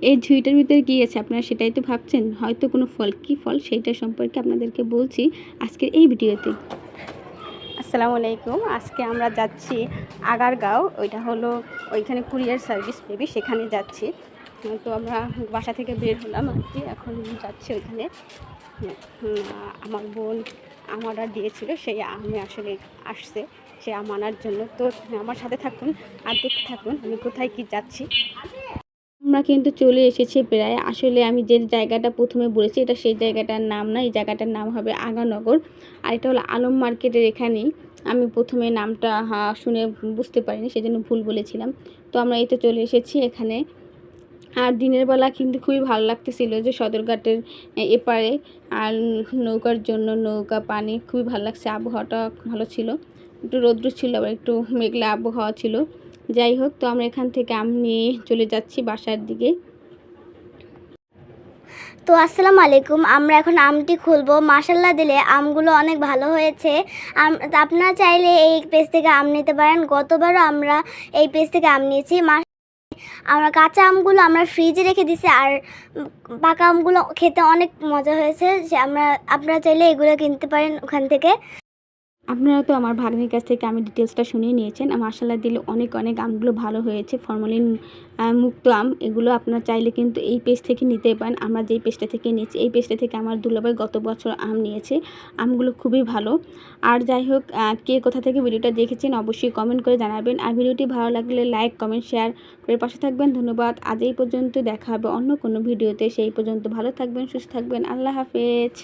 এই ঝুড়িটার ভিতরে কী আছে আপনারা সেটাই তো ভাবছেন, হয়তো কোনো ফল। কী ফল সেইটা সম্পর্কে আপনাদেরকে বলছি আজকের এই ভিডিওতে। আসসালামু আলাইকুম। আজকে আমরা যাচ্ছি আগারগাঁও, ওইটা হলো ওইখানে কুরিয়ার সার্ভিস পেবি, সেখানে যাচ্ছি। তো আমরা বাসা থেকে বের হলাম আর কি, এখন যাচ্ছি ওইখানে। আমার বোন আম অর্ডার দিয়েছিল, সেই আমি আসলে আসছে সে আম আনার জন্য। তো আমার সাথে থাকুন আর দেখতে থাকুন আমি কোথায় কি যাচ্ছি। আমরা কিন্তু চলে এসেছি প্রায়। আসলে আমি যে জায়গাটা প্রথমে বলেছি এটা সেই জায়গাটার নাম না, এই জায়গাটার নাম হবে আগানগর। আর এটা হলো আলম মার্কেটের এখানেই। আমি প্রথমে নামটা শুনে বুঝতে পারিনি, সেজন্য ভুল বলেছিলাম। তো আমরা এই তো চলে এসেছি এখানে। আর দিনের বেলা কিন্তু খুবই ভালো লাগতেছিল যে সদরঘাটের এপারে আর নৌকার জন্য নৌকা পানি খুবই ভালো লাগছে। আবহাওয়াটা ভালো ছিল, একটু রৌদ্র ছিল আবার একটু মেঘলা আবহাওয়া ছিল। যাই হোক, তো আমরা এখান থেকে আম নিয়ে চলে যাচ্ছি বাসার দিকে। তো আসসালামু আলাইকুম। আমরা এখন আমটি খুলবো। মাশাল্লাহ দিলে আমগুলো অনেক ভালো হয়েছে। আপনারা চাইলে এই পেজ থেকে আম নিতে পারেন। গতবারও আমরা এই পেজ থেকে আম নিয়েছি। আমরা কাঁচা আমগুলো আমরা ফ্রিজে রেখে দিছি, আর পাকা আমগুলো খেতে অনেক মজা হয়েছে। আপনারা চাইলে এগুলো কিনতে পারেন ওখান থেকে। আপনারা তো আমার ভাগ্নির কাছ থেকে আমি ডিটেলসটা শুনিয়ে নিয়েছেন। মাশাআল্লাহ দিলে অনেক অনেক আমগুলো ভালো হয়েছে, ফরমালিন মুক্ত আম। এগুলো আপনারা চাইলে কিন্তু এই পেজ থেকে নিতে পারেন। আমরা যেই পেজটা থেকে নিয়েছি, এই পেজটা থেকে আমার দুলাভাই গত বছর আম নিয়েছে। আমগুলো খুবই ভালো। আর যাই হোক, কে কোথা থেকে ভিডিওটা দেখেছেন অবশ্যই কমেন্ট করে জানাবেন। আর ভিডিওটি ভালো লাগলে লাইক কমেন্ট শেয়ার করে পাশে থাকবেন। ধন্যবাদ। আজ এই পর্যন্ত, দেখা হবে অন্য কোনো ভিডিওতে। সেই পর্যন্ত ভালো থাকবেন, সুস্থ থাকবেন। আল্লাহ হাফেজ।